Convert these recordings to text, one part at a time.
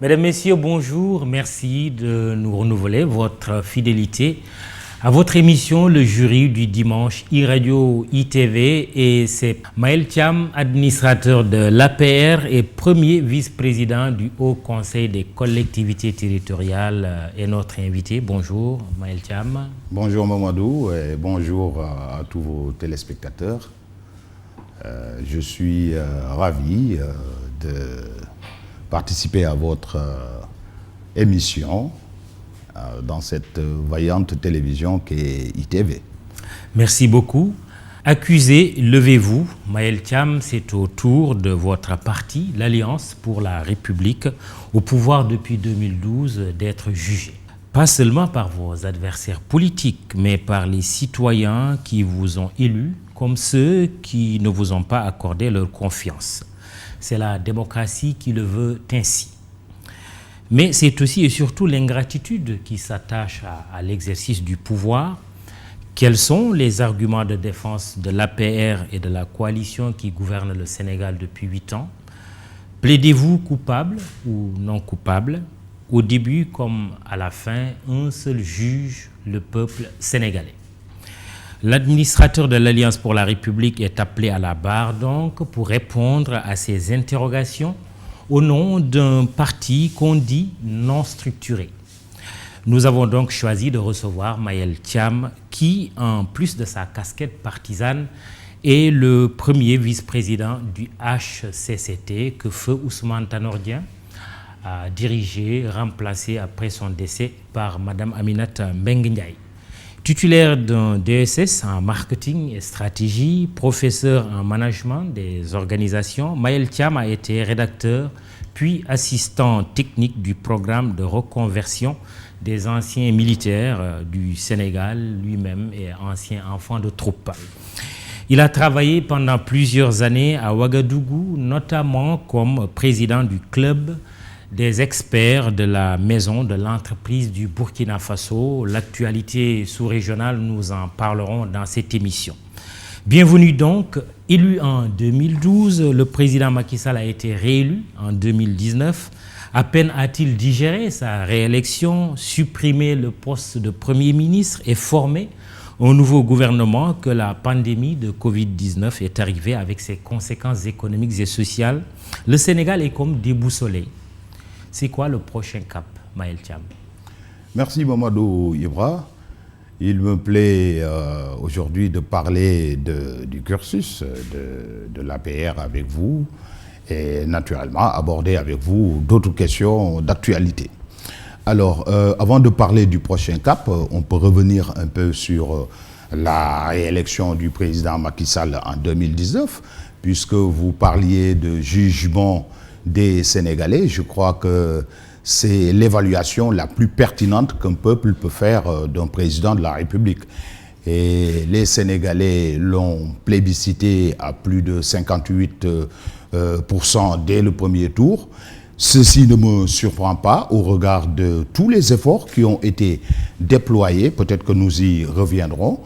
Mesdames, Messieurs, bonjour. Merci de nous renouveler votre fidélité à votre émission Le Jury du dimanche iRadio ITV. Et c'est Maël Thiam, administrateur de l'APR et premier vice-président du Haut Conseil des collectivités territoriales est notre invité. Bonjour Maël Thiam. Bonjour Mamadou et bonjour à tous vos téléspectateurs. Je suis ravi de participer à votre émission dans cette vaillante télévision qu'est ITV. Merci beaucoup. Accusé, levez-vous. Maël Thiam, c'est au tour de votre parti, l'Alliance pour la République, au pouvoir depuis 2012, d'être jugé. Pas seulement par vos adversaires politiques, mais par les citoyens qui vous ont élus, comme ceux qui ne vous ont pas accordé leur confiance. C'est la démocratie qui le veut ainsi. Mais c'est aussi et surtout l'ingratitude qui s'attache à l'exercice du pouvoir. Quels sont les arguments de défense de l'APR et de la coalition qui gouverne le Sénégal depuis 8 ans? Plaidez-vous coupable ou non coupable? Au début comme à la fin, un seul juge, le peuple sénégalais. L'administrateur de l'Alliance pour la République est appelé à la barre donc pour répondre à ces interrogations au nom d'un parti qu'on dit non structuré. Nous avons donc choisi de recevoir Maël Thiam qui, en plus de sa casquette partisane, est le premier vice-président du HCCT que feu Ousmane Tanor Dieng a dirigé, remplacé après son décès par Madame Aminata Mbengue Ndiaye. Titulaire d'un DSS en marketing et stratégie, professeur en management des organisations, Maël Thiam a été rédacteur puis assistant technique du programme de reconversion des anciens militaires du Sénégal, lui-même est ancien enfant de troupe. Il a travaillé pendant plusieurs années à Ouagadougou, notamment comme président du club des experts de la maison de l'entreprise du Burkina Faso. L'actualité sous-régionale, nous en parlerons dans cette émission. Bienvenue donc. Élu en 2012, le président Macky Sall a été réélu en 2019. À peine a-t-il digéré sa réélection, supprimé le poste de Premier ministre et formé un nouveau gouvernement que la pandémie de Covid-19 est arrivée avec ses conséquences économiques et sociales. Le Sénégal est comme déboussolé. C'est quoi le prochain cap, Maël Thiam? Merci Mamadou Ibra. Il me plaît aujourd'hui de parler du cursus de l'APR avec vous et naturellement aborder avec vous d'autres questions d'actualité. Alors, avant de parler du prochain cap, on peut revenir un peu sur la réélection du président Macky Sall en 2019, puisque vous parliez de jugement des Sénégalais. Je crois que c'est l'évaluation la plus pertinente qu'un peuple peut faire d'un président de la République. Et les Sénégalais l'ont plébiscité à plus de 58% dès le premier tour. Ceci ne me surprend pas au regard de tous les efforts qui ont été déployés, peut-être que nous y reviendrons,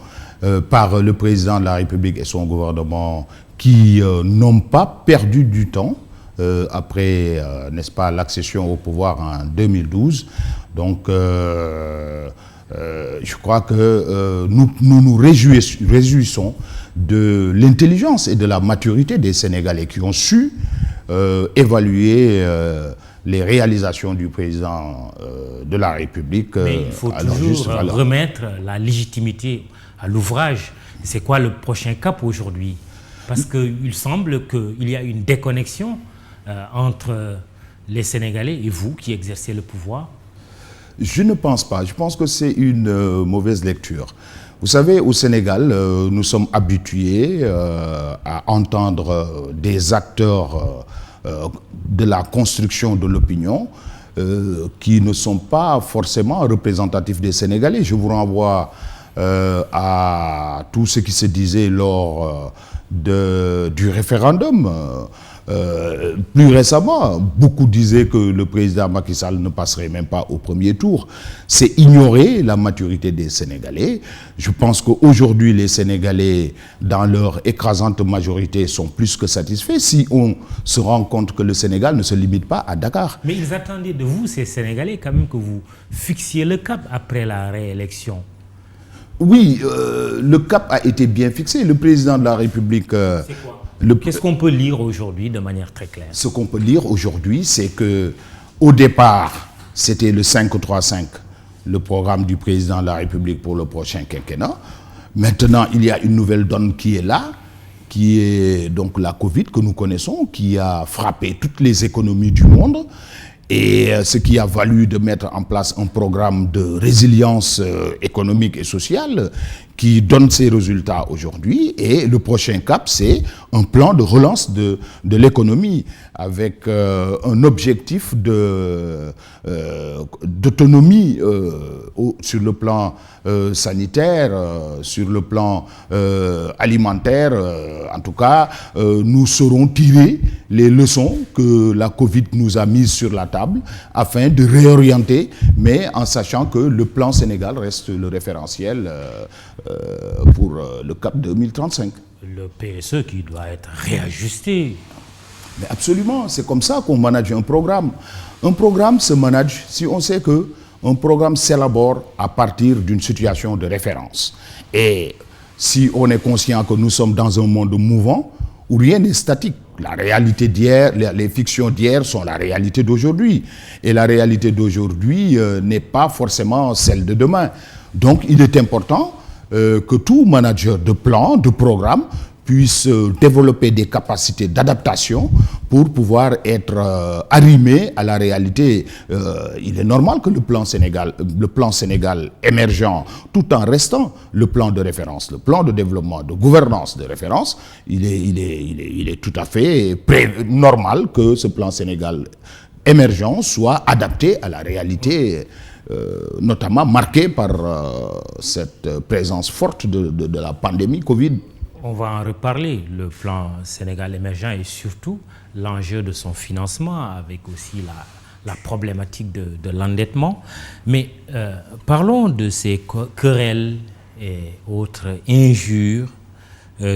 par le président de la République et son gouvernement qui n'ont pas perdu du temps après, n'est-ce pas, l'accession au pouvoir en 2012. Donc, je crois que nous réjouissons de l'intelligence et de la maturité des Sénégalais qui ont su évaluer les réalisations du président de la République. Mais il faut toujours remettre la légitimité à l'ouvrage. C'est quoi le prochain cap aujourd'hui? Parce qu'il semble qu'il y a une déconnexion entre les Sénégalais et vous qui exercez le pouvoir. Je ne pense pas. Je pense que c'est une mauvaise lecture. Vous savez, au Sénégal, nous sommes habitués à entendre des acteurs de la construction de l'opinion qui ne sont pas forcément représentatifs des Sénégalais. Je vous renvoie à tout ce qui se disait lors du référendum. Plus récemment, beaucoup disaient que le président Macky Sall ne passerait même pas au premier tour. C'est ignorer la maturité des Sénégalais. Je pense qu'aujourd'hui, les Sénégalais, dans leur écrasante majorité, sont plus que satisfaits si on se rend compte que le Sénégal ne se limite pas à Dakar. Mais ils attendaient de vous, ces Sénégalais, quand même que vous fixiez le cap après la réélection. Oui, le cap a été bien fixé. Le président de la République... C'est quoi? Qu'est-ce qu'on peut lire aujourd'hui de manière très claire? Ce qu'on peut lire aujourd'hui, c'est que au départ, c'était le 5-3-5, le programme du président de la République pour le prochain quinquennat. Maintenant, il y a une nouvelle donne qui est là, qui est donc la Covid que nous connaissons, qui a frappé toutes les économies du monde. Et ce qui a valu de mettre en place un programme de résilience économique et sociale qui donne ses résultats aujourd'hui. Et le prochain cap, c'est un plan de relance de l'économie avec un objectif d'autonomie sur le plan sanitaire, sur le plan alimentaire. En tout cas, nous saurons tirer les leçons que la Covid nous a mises sur la table afin de réorienter, mais en sachant que le plan Sénégal reste le référentiel pour le cap 2035. Le PSE qui doit être réajusté. Mais absolument, c'est comme ça qu'on manage un programme. Un programme se manage si on sait qu'un programme s'élabore à partir d'une situation de référence. Et si on est conscient que nous sommes dans un monde mouvant où rien n'est statique, la réalité d'hier, les fictions d'hier sont la réalité d'aujourd'hui. Et la réalité d'aujourd'hui n'est pas forcément celle de demain. Donc il est important que tout manager de plan, de programme, puisse développer des capacités d'adaptation pour pouvoir être arrimé à la réalité. Il est normal que le plan Sénégal émergent, tout en restant le plan de référence, le plan de développement, de gouvernance de référence, il est tout à fait normal que ce plan Sénégal émergent soit adapté à la réalité notamment marquée par cette présence forte de la pandémie Covid. On va en reparler, le plan Sénégal émergent et surtout l'enjeu de son financement avec aussi la problématique de l'endettement. Mais parlons de ces querelles et autres injures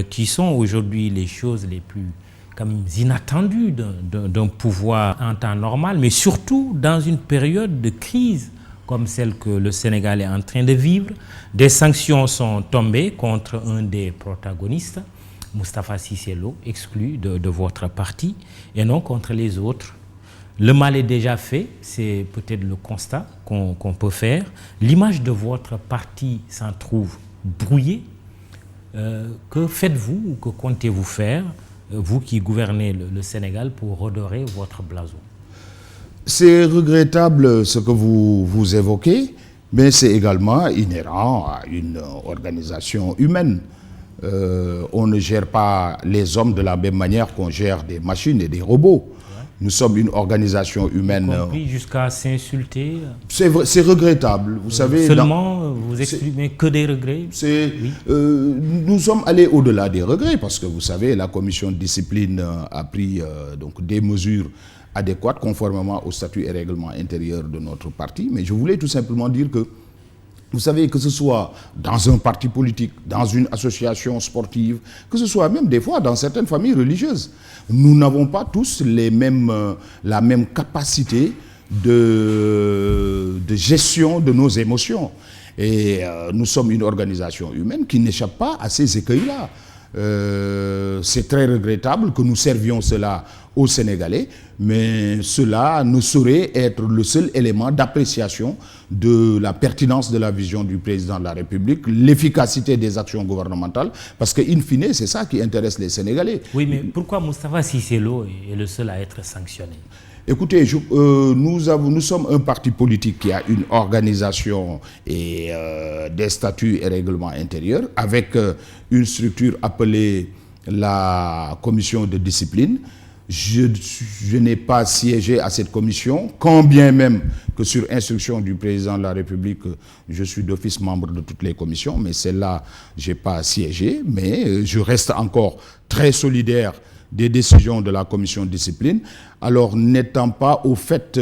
qui sont aujourd'hui les choses les plus comme inattendues d'un pouvoir en temps normal, mais surtout dans une période de crise comme celle que le Sénégal est en train de vivre. Des sanctions sont tombées contre un des protagonistes, Moustapha Cissé Lo, exclu de votre parti, et non contre les autres. Le mal est déjà fait, c'est peut-être le constat qu'on peut faire. L'image de votre parti s'en trouve brouillée. Que faites-vous ou que comptez-vous faire, vous qui gouvernez le Sénégal, pour redorer votre blason? C'est regrettable ce que vous évoquez, mais c'est également inhérent à une organisation humaine. On ne gère pas les hommes de la même manière qu'on gère des machines et des robots. Nous sommes une organisation humaine. Y compris jusqu'à s'insulter. C'est regrettable. Vous savez, seulement, vous exprimez que des regrets. Nous sommes allés au-delà des regrets parce que vous savez, la commission de discipline a pris donc des mesures adéquates conformément au statut et règlement intérieur de notre parti. Mais je voulais tout simplement dire que, vous savez, que ce soit dans un parti politique, dans une association sportive, que ce soit même des fois dans certaines familles religieuses, nous n'avons pas tous la même capacité de gestion de nos émotions. Et nous sommes une organisation humaine qui n'échappe pas à ces écueils-là. C'est très regrettable que nous servions cela aux Sénégalais, mais cela ne saurait être le seul élément d'appréciation de la pertinence de la vision du président de la République, l'efficacité des actions gouvernementales, parce qu'in fine, c'est ça qui intéresse les Sénégalais. Oui, mais pourquoi Moustapha Cissé Lo est le seul à être sanctionné? Écoutez, nous sommes un parti politique qui a une organisation et des statuts et règlements intérieurs avec une structure appelée la commission de discipline. Je n'ai pas siégé à cette commission, quand bien même que sur instruction du président de la République, je suis d'office membre de toutes les commissions, mais celle-là, je n'ai pas siégé, mais je reste encore très solidaire des décisions de la commission de discipline. Alors, n'étant pas au fait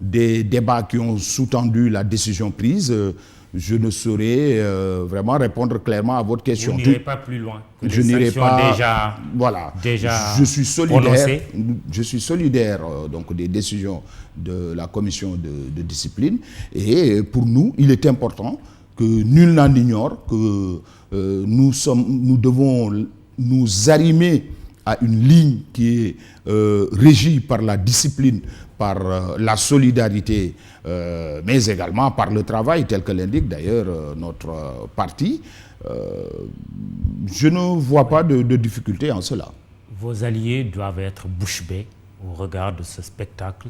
des débats qui ont sous-tendu la décision prise, je ne saurais vraiment répondre clairement à votre question. Vous n'irez pas plus loin que je les n'irai sanctions pas. déjà je suis solidaire. prononcées. Je suis solidaire donc des décisions de la commission de discipline. Et pour nous, il est important que nul n'en ignore que nous devons nous arrimer à une ligne qui est régie par la discipline, par la solidarité, mais également par le travail, tel que l'indique d'ailleurs notre parti. Je ne vois pas de difficulté en cela. Vos alliés doivent être bouche bée au regard de ce spectacle.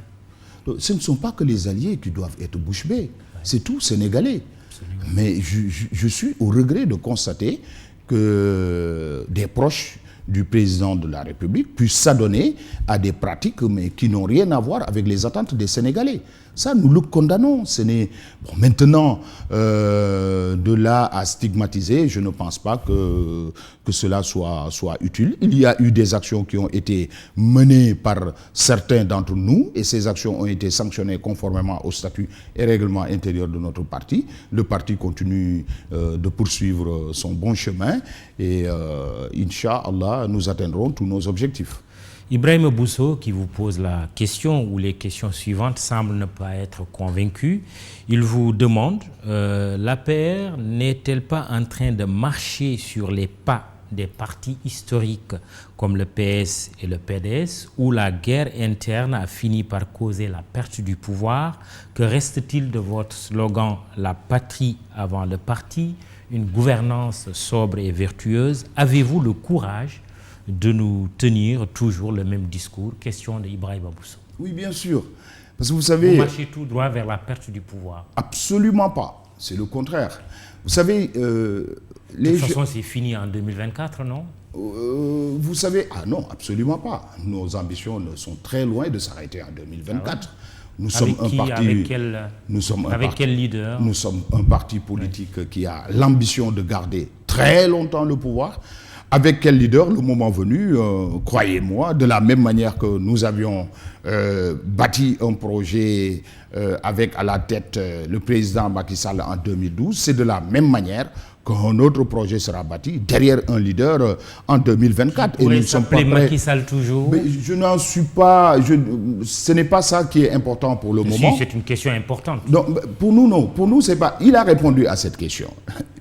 Ce ne sont pas que les alliés qui doivent être bouche bée, c'est tout Sénégalais. Absolument. Mais je suis au regret de constater que des proches du président de la République puissent s'adonner à des pratiques mais qui n'ont rien à voir avec les attentes des Sénégalais. Ça, nous le condamnons. Ce n'est maintenant de là à stigmatiser. Je ne pense pas que cela soit utile. Il y a eu des actions qui ont été menées par certains d'entre nous et ces actions ont été sanctionnées conformément au statut et règlement intérieur de notre parti. Le parti continue de poursuivre son bon chemin et Inch'Allah, nous atteindrons tous nos objectifs. Ibrahima Bousso, qui vous pose la question ou les questions suivantes, semble ne pas être convaincu. Il vous demande, l'APR n'est-elle pas en train de marcher sur les pas des partis historiques comme le PS et le PDS, où la guerre interne a fini par causer la perte du pouvoir? Que reste-t-il de votre slogan « La patrie avant le parti », une gouvernance sobre et vertueuse? Avez-vous le courage de nous tenir toujours le même discours? Question de Ibrahima Bousso. Oui, bien sûr. Parce que vous savez... Vous marchez tout droit vers la perte du pouvoir. Absolument pas. C'est le contraire. Vous savez... de toute façon, c'est fini en 2024, non? Vous savez... Ah non, absolument pas. Nos ambitions sont très loin de s'arrêter en 2024. Nous sommes un parti... Avec quel leader? Nous sommes un parti politique qui a l'ambition de garder très longtemps le pouvoir. Avec quel leader, le moment venu, croyez-moi, de la même manière que nous avions bâti un projet avec à la tête le président Macky Sall en 2012, c'est de la même manière qu'un autre projet sera bâti derrière un leader en 2024. Et nous sommes pas prêts. Macky Sall toujours. Mais je n'en suis pas. Ce n'est pas ça qui est important pour le moment. C'est une question importante. Donc, pour nous, non. Pour nous, c'est pas. Il a répondu à cette question.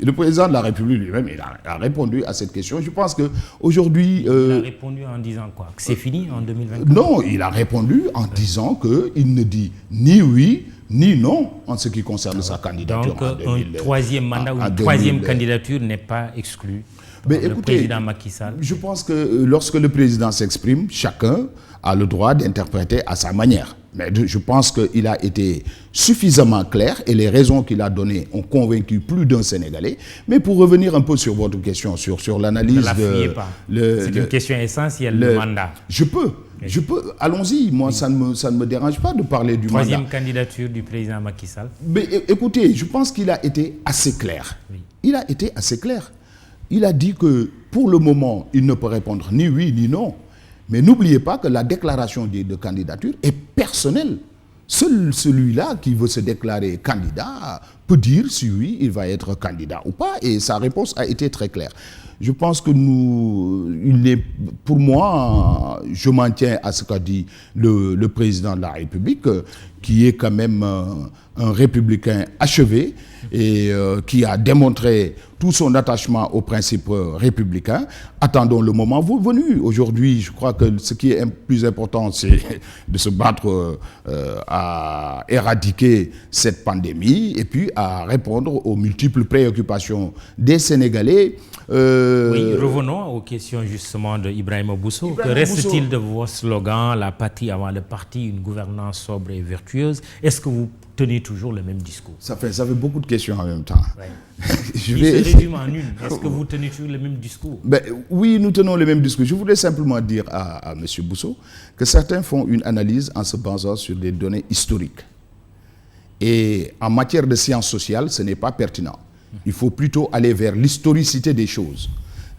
Le président de la République lui-même, il a répondu à cette question. Je pense qu'aujourd'hui... il a répondu en disant quoi? Que c'est fini en 2024? Non, il a répondu en disant qu'il ne dit ni oui, ni non en ce qui concerne sa candidature. Donc, un troisième mandat ou une troisième candidature n'est pas exclue. Mais le écoutez, président Macky Sall. Je pense que lorsque le président s'exprime, chacun a le droit d'interpréter à sa manière. Mais je pense qu'il a été suffisamment clair et les raisons qu'il a données ont convaincu plus d'un Sénégalais. Mais pour revenir un peu sur votre question, sur l'analyse ne la fuyez pas. C'est une question essentielle, le mandat. Je peux. Allons-y. Moi, ça ne me dérange pas de parler du troisième mandat. candidature du président Macky Sall. Mais écoutez, je pense qu'il a été assez clair. Oui. Il a été assez clair. Il a dit que pour le moment, il ne peut répondre ni oui ni non. Mais n'oubliez pas que la déclaration de candidature est personnelle. Seul celui-là qui veut se déclarer candidat peut dire si oui, il va être candidat ou pas. Et sa réponse a été très claire. Je pense que pour moi, je m'en tiens à ce qu'a dit le président de la République, qui est quand même un républicain achevé et qui a démontré tout son attachement aux principes républicains. Attendons le moment venu. Aujourd'hui, je crois que ce qui est plus important, c'est de se battre à éradiquer cette pandémie et puis à répondre aux multiples préoccupations des Sénégalais. Oui, revenons aux questions justement de Ibrahima Bousso. Que reste-t-il de vos slogans, la patrie avant le parti, une gouvernance sobre et vertueuse? Est-ce que vous tenez toujours le même discours? Ça fait beaucoup de questions en même temps. Ouais. Se résume en une. Est-ce que vous tenez toujours le même discours? Oui, nous tenons le même discours. Je voulais simplement dire à M. Bousso que certains font une analyse en se basant sur des données historiques. Et en matière de sciences sociales, ce n'est pas pertinent. Il faut plutôt aller vers l'historicité des choses.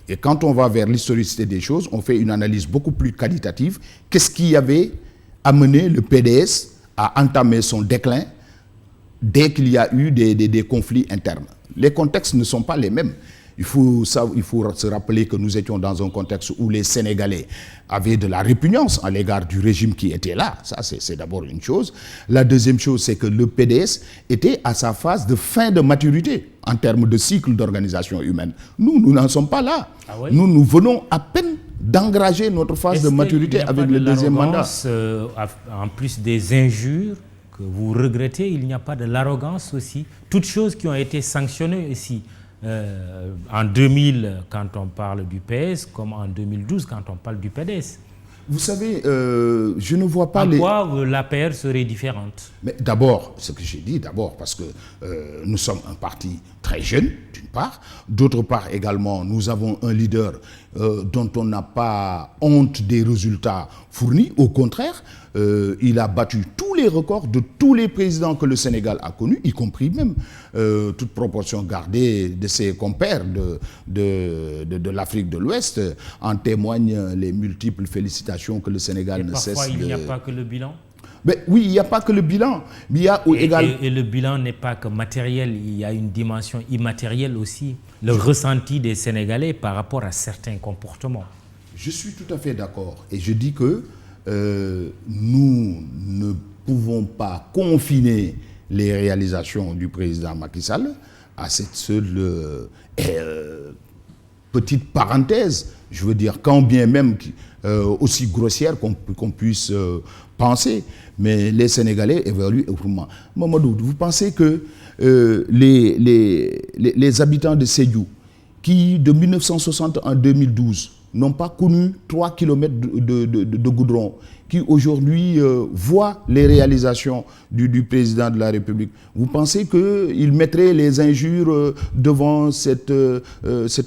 Et quand on va vers l'historicité des choses, on fait une analyse beaucoup plus qualitative. Qu'est-ce qui avait amené le PDS à entamer son déclin dès qu'il y a eu des conflits internes? Les contextes ne sont pas les mêmes. Il faut se rappeler que nous étions dans un contexte où les Sénégalais avaient de la répugnance à l'égard du régime qui était là. Ça, c'est d'abord une chose. La deuxième chose, c'est que le PDS était à sa phase de fin de maturité en termes de cycle d'organisation humaine. Nous n'en sommes pas là. Ah oui? Nous venons à peine d'engranger notre phase de maturité avec le deuxième mandat. En plus des injures que vous regrettez, il n'y a pas de l'arrogance aussi. Toutes choses qui ont été sanctionnées ici. En 2000, quand on parle du PS, comme en 2012, quand on parle du PDS. Vous savez, je ne vois pas quoi l'APR serait différente? Mais d'abord, ce que j'ai dit, parce que nous sommes un parti très jeune, d'une part. D'autre part également, nous avons un leader dont on n'a pas honte des résultats fournis. Au contraire, il a battu tous les records de tous les présidents que le Sénégal a connus, y compris même toute proportion gardée de ses compères de l'Afrique de l'Ouest. En témoignent les multiples félicitations que le Sénégal ne cesse de... Parfois, il n'y a pas que le bilan. Mais oui, il n'y a pas que le bilan. Mais il y a et le bilan n'est pas que matériel, il y a une dimension immatérielle aussi. Le ressenti des Sénégalais par rapport à certains comportements. Je suis tout à fait d'accord. Et je dis que nous ne pouvons pas confiner les réalisations du président Macky Sall à cette seule petite parenthèse. Je veux dire, quand bien même aussi grossière qu'on puisse penser, mais les Sénégalais évoluent autrement. Mamadou, vous pensez que les habitants de Sédhiou, qui de 1960 en 2012 n'ont pas connu 3 kilomètres de goudron, qui aujourd'hui voient les réalisations du président de la République. Vous pensez qu'ils mettraient les injures devant cet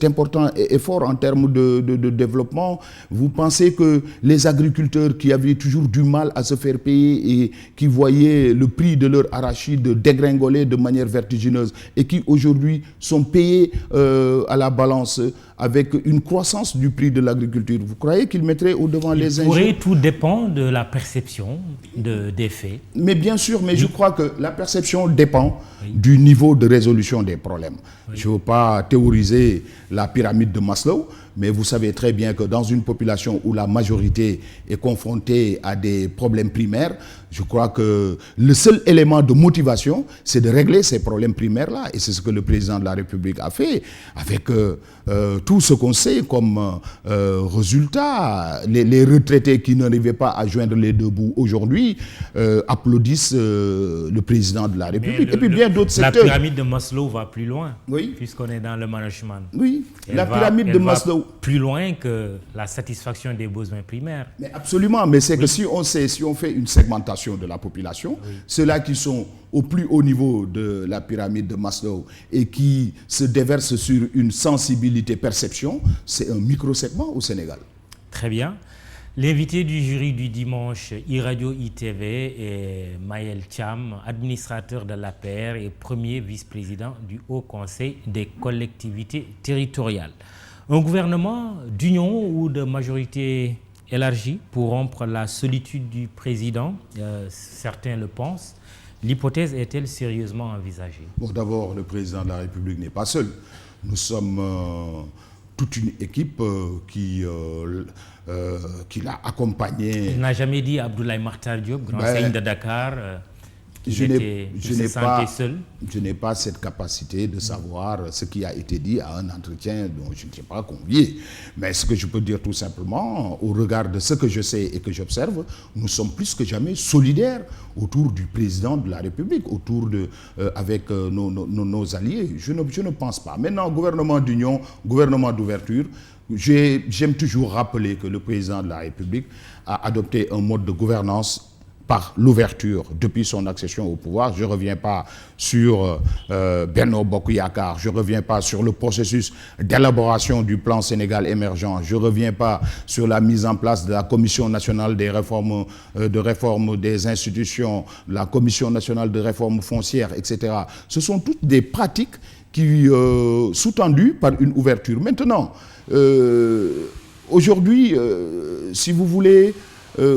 important effort en termes de développement? Vous pensez que les agriculteurs qui avaient toujours du mal à se faire payer et qui voyaient le prix de leur arachide dégringoler de manière vertigineuse et qui aujourd'hui sont payés à la balance avec une croissance du prix de l'agriculture, vous croyez qu'ils mettraient au-devant les injures? Tout dépend de la perception des faits. Mais bien sûr, mais je crois que la perception dépend du niveau de résolution des problèmes. Je ne veux pas théoriser la pyramide de Maslow, mais vous savez très bien que dans une population où la majorité est confrontée à des problèmes primaires, je crois que le seul élément de motivation, c'est de régler ces problèmes primaires-là. Et c'est ce que le président de la République a fait avec tout ce qu'on sait comme résultat. Les retraités qui n'arrivaient pas à joindre les deux bouts aujourd'hui applaudissent le président de la République. Et puis bien d'autres secteurs. La pyramide de Maslow va plus loin, oui, puisqu'on est dans le management. Oui, la pyramide de Maslow va plus loin que la satisfaction des besoins primaires. Mais absolument, mais c'est que si on fait une segmentation de la population, ceux-là qui sont au plus haut niveau de la pyramide de Maslow et qui se déversent sur une sensibilité perception, c'est un micro-segment au Sénégal. Très bien. L'invité du jury du dimanche iRadio ITV est Mayel Thiam, administrateur de l'APR et premier vice-président du Haut Conseil des collectivités territoriales. Un gouvernement d'union ou de majorité élargie pour rompre la solitude du président, certains le pensent. L'hypothèse est-elle sérieusement envisagée? Bon, d'abord, le président de la République n'est pas seul. Nous sommes toute une équipe qui l'a accompagné. Il n'a jamais dit Abdoulaye Makhtar Diop, grand seigneur de Dakar, je n'ai pas cette capacité de savoir ce qui a été dit à un entretien dont je ne suis pas convié. Mais ce que je peux dire tout simplement, au regard de ce que je sais et que j'observe, nous sommes plus que jamais solidaires autour du président de la République, avec nos alliés. Je ne pense pas. Maintenant, gouvernement d'union, gouvernement d'ouverture, j'aime toujours rappeler que le président de la République a adopté un mode de gouvernance par l'ouverture depuis son accession au pouvoir. Je ne reviens pas sur Benno Bokk Yakaar, je ne reviens pas sur le processus d'élaboration du plan Sénégal émergent, je ne reviens pas sur la mise en place de la Commission nationale des réformes, des institutions, la Commission nationale de réforme foncière, etc. Ce sont toutes des pratiques qui sous-tendu par une ouverture. Maintenant, aujourd'hui, si vous voulez,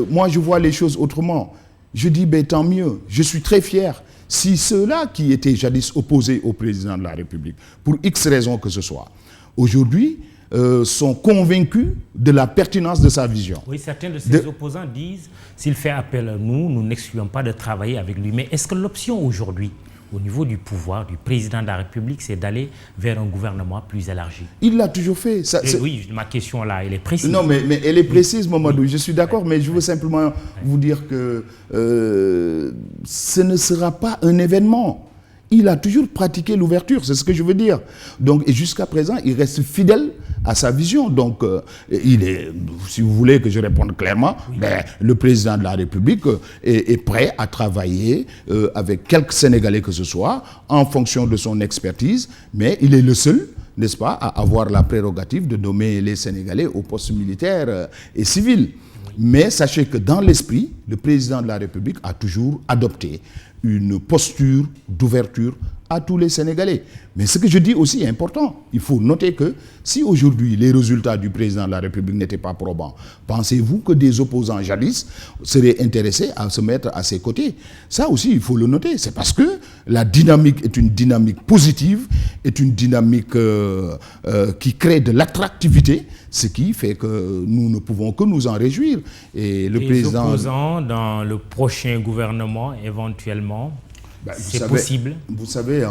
moi je vois les choses autrement. Je dis, ben, tant mieux, je suis très fier. Si ceux-là qui étaient jadis opposés au président de la République, pour X raisons que ce soit, aujourd'hui sont convaincus de la pertinence de sa vision. Oui, certains de ses opposants disent, s'il fait appel à nous, nous n'excluons pas de travailler avec lui. Mais est-ce que l'option aujourd'hui, au niveau du pouvoir du président de la République, c'est d'aller vers un gouvernement plus élargi? Il l'a toujours fait. Oui, ma question là, elle est précise. Non, mais elle est précise, Mamadou, oui. Je suis d'accord, mais je veux simplement vous dire que ce ne sera pas un événement. Il a toujours pratiqué l'ouverture, c'est ce que je veux dire. Donc, et jusqu'à présent, il reste fidèle à sa vision. Donc, il est, si vous voulez que je réponde clairement, ben, le président de la République est prêt à travailler avec quelques Sénégalais que ce soit, en fonction de son expertise, mais il est le seul, n'est-ce pas, à avoir la prérogative de nommer les Sénégalais aux postes militaires et civils. Mais sachez que dans l'esprit, le président de la République a toujours adopté une posture d'ouverture à tous les Sénégalais. Mais ce que je dis aussi est important. Il faut noter que si aujourd'hui les résultats du président de la République n'étaient pas probants, pensez-vous que des opposants jadis seraient intéressés à se mettre à ses côtés? Ça aussi, il faut le noter. C'est parce que la dynamique est une dynamique positive, est une dynamique qui crée de l'attractivité, ce qui fait que nous ne pouvons que nous en réjouir. Et le président... Les opposants dans le prochain gouvernement, éventuellement, c'est possible. Vous savez,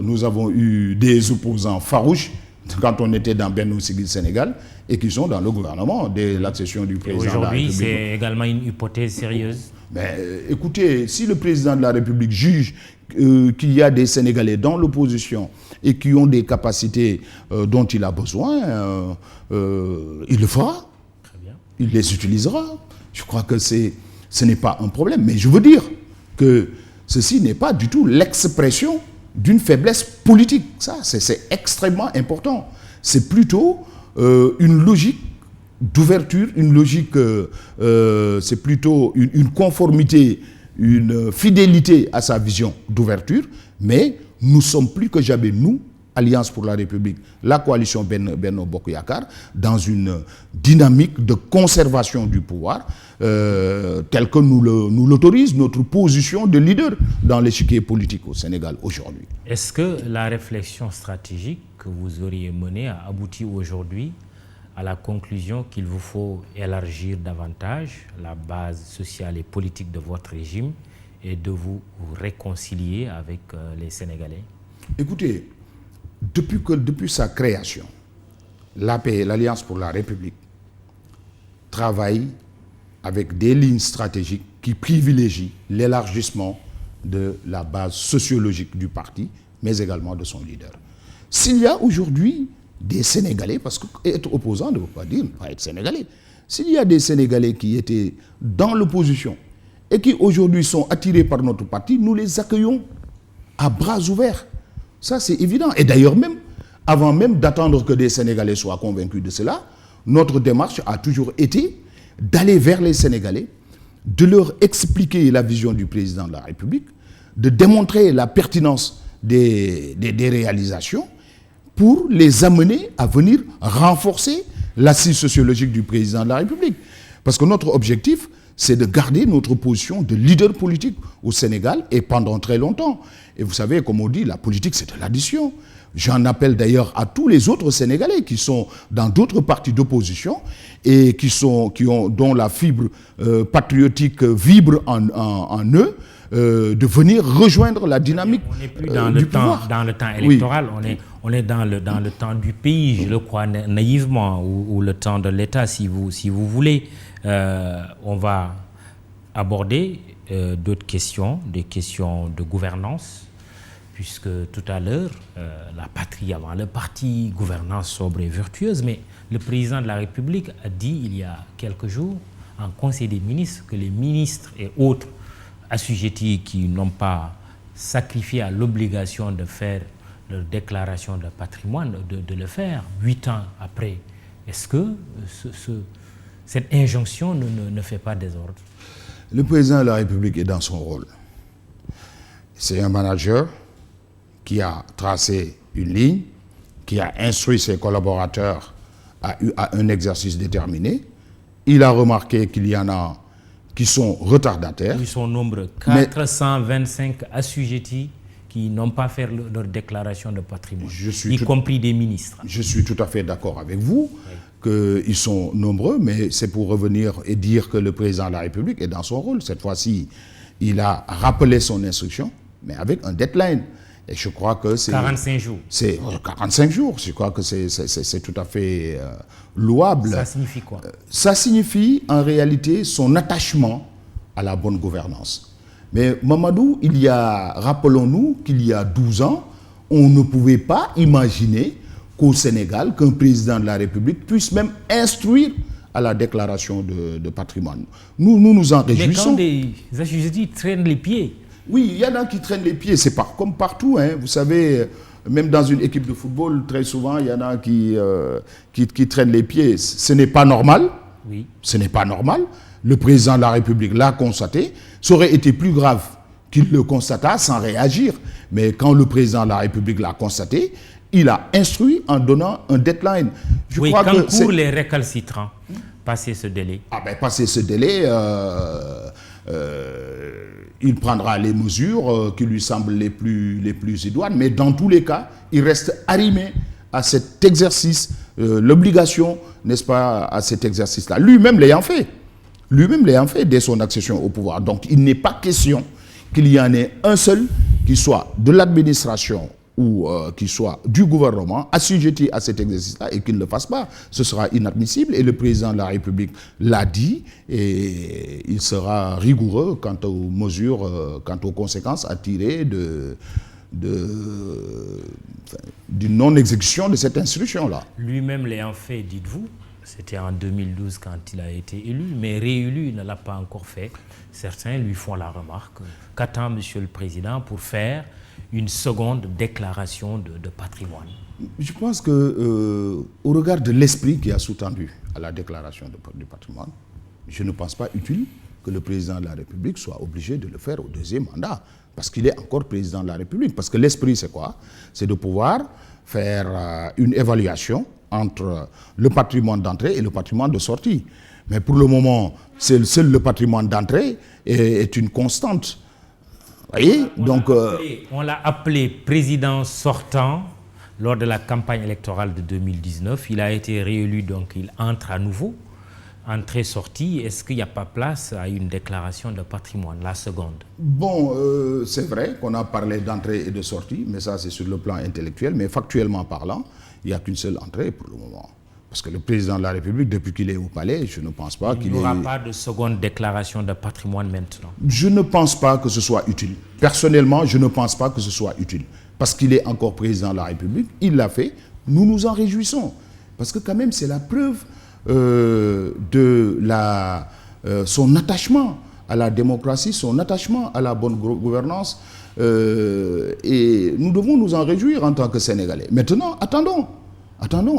nous avons eu des opposants farouches quand on était dans Benno Siggil Sénégal et qui sont dans le gouvernement dès l'accession du président de la République. Aujourd'hui, c'est également une hypothèse sérieuse. Mais écoutez, si le président de la République juge qu'il y a des Sénégalais dans l'opposition et qui ont des capacités dont il a besoin, il le fera. Très bien. Il les utilisera. Je crois que ce n'est pas un problème. Mais je veux dire que ceci n'est pas du tout l'expression d'une faiblesse politique. Ça, c'est extrêmement important. C'est plutôt une logique d'ouverture, une logique, c'est plutôt une conformité, une fidélité à sa vision d'ouverture, mais nous sommes plus que jamais, nous, Alliance pour la République, la coalition Benno Bokk Yakaar, dans une dynamique de conservation du pouvoir, telle que nous l'autorise notre position de leader dans l'échiquier politique au Sénégal aujourd'hui. Est-ce que la réflexion stratégique que vous auriez menée a abouti aujourd'hui à la conclusion qu'il vous faut élargir davantage la base sociale et politique de votre régime et de vous réconcilier avec les Sénégalais? Écoutez, depuis sa création, l'APR, l'Alliance pour la République, travaille avec des lignes stratégiques qui privilégient l'élargissement de la base sociologique du parti, mais également de son leader. S'il y a aujourd'hui des Sénégalais, parce qu'être opposant ne veut pas dire ne pas être Sénégalais, s'il y a des Sénégalais qui étaient dans l'opposition et qui aujourd'hui sont attirés par notre parti, nous les accueillons à bras ouverts. Ça, c'est évident. Et d'ailleurs, même, avant même d'attendre que des Sénégalais soient convaincus de cela, notre démarche a toujours été d'aller vers les Sénégalais, de leur expliquer la vision du président de la République, de démontrer la pertinence des réalisations pour les amener à venir renforcer l'assise sociologique du président de la République. Parce que notre objectif, c'est de garder notre position de leader politique au Sénégal et pendant très longtemps. Et vous savez, comme on dit, la politique, c'est de l'addition. J'en appelle d'ailleurs à tous les autres Sénégalais qui sont dans d'autres partis d'opposition et dont la fibre patriotique vibre en eux, de venir rejoindre la dynamique on n'est plus dans le temps électoral, oui. on est dans le temps du pays, je le crois naïvement, ou le temps de l'État, si vous voulez. On va aborder d'autres questions, des questions de gouvernance, puisque tout à l'heure, la patrie avant le parti, gouvernance sobre et vertueuse, mais le président de la République a dit il y a quelques jours, en Conseil des ministres, que les ministres et autres assujettis qui n'ont pas sacrifié à l'obligation de faire leur déclaration de patrimoine, de le faire 8 ans après. Est-ce que cette injonction ne fait pas désordre? Le président de la République est dans son rôle. C'est un manager qui a tracé une ligne, qui a instruit ses collaborateurs à un exercice déterminé. Il a remarqué qu'il y en a qui sont retardataires. Ils sont nombreux. 425 assujettis qui n'ont pas fait leur déclaration de patrimoine, y compris des ministres. Je suis tout à fait d'accord avec vous qu'ils sont nombreux, mais c'est pour revenir et dire que le président de la République est dans son rôle. Cette fois-ci, il a rappelé son instruction, mais avec un deadline. Et je crois que c'est... 45 jours. C'est 45 jours. Je crois que c'est tout à fait louable. Ça signifie quoi? Ça signifie en réalité son attachement à la bonne gouvernance. Mais Mamadou, rappelons-nous qu'il y a 12 ans, on ne pouvait pas imaginer qu'au Sénégal, qu'un président de la République puisse même instruire à la déclaration de patrimoine. Nous nous en réjouissons. Mais quand des assujettis traînent les pieds. Oui, il y en a qui traînent les pieds, c'est comme partout. Hein. Vous savez, même dans une équipe de football, très souvent, il y en a qui traînent les pieds. Ce n'est pas normal. Oui. Ce n'est pas normal. Le président de la République l'a constaté. Ça aurait été plus grave qu'il le constatât sans réagir. Mais quand le président de la République l'a constaté, il a instruit en donnant un deadline. Je crois que pour les récalcitrants, passer ce délai. Passer ce délai, il prendra les mesures qui lui semblent les plus idoines, mais dans tous les cas, il reste arrimé à cet exercice, l'obligation, n'est-ce pas, à cet exercice-là. Lui-même l'ayant fait dès son accession au pouvoir. Donc il n'est pas question qu'il y en ait un seul qui soit de l'administration ou qui soit du gouvernement assujetti à cet exercice-là et qu'il ne le fasse pas. Ce sera inadmissible et le président de la République l'a dit et il sera rigoureux quant aux mesures, quant aux conséquences à tirer d'une non-exécution de cette instruction-là. Lui-même l'ayant fait, dites-vous, c'était en 2012 quand il a été élu, mais réélu, il ne l'a pas encore fait. Certains lui font la remarque. Qu'attend Monsieur le Président pour faire une seconde déclaration de patrimoine? Je pense que, au regard de l'esprit qui a sous-tendu à la déclaration du patrimoine, je ne pense pas utile que le président de la République soit obligé de le faire au deuxième mandat, parce qu'il est encore président de la République. Parce que l'esprit, c'est quoi? C'est de pouvoir faire une évaluation entre le patrimoine d'entrée et le patrimoine de sortie. Mais pour le moment, seul le patrimoine d'entrée est une constante. Voyez? On l'a appelé président sortant lors de la campagne électorale de 2019. Il a été réélu, donc il entre à nouveau. Entrée-sortie, est-ce qu'il n'y a pas place à une déclaration de patrimoine, la seconde? Bon, c'est vrai qu'on a parlé d'entrée et de sortie, mais ça c'est sur le plan intellectuel. Mais factuellement parlant, il n'y a qu'une seule entrée pour le moment. Parce que le président de la République, depuis qu'il est au palais, je ne pense pas qu'il n'y aura pas de seconde déclaration de patrimoine maintenant. Je ne pense pas que ce soit utile. Personnellement, je ne pense pas que ce soit utile. Parce qu'il est encore président de la République, il l'a fait, nous nous en réjouissons. Parce que quand même, c'est la preuve de son attachement à la démocratie, son attachement à la bonne gouvernance. Et nous devons nous en réjouir en tant que Sénégalais. Maintenant, attendons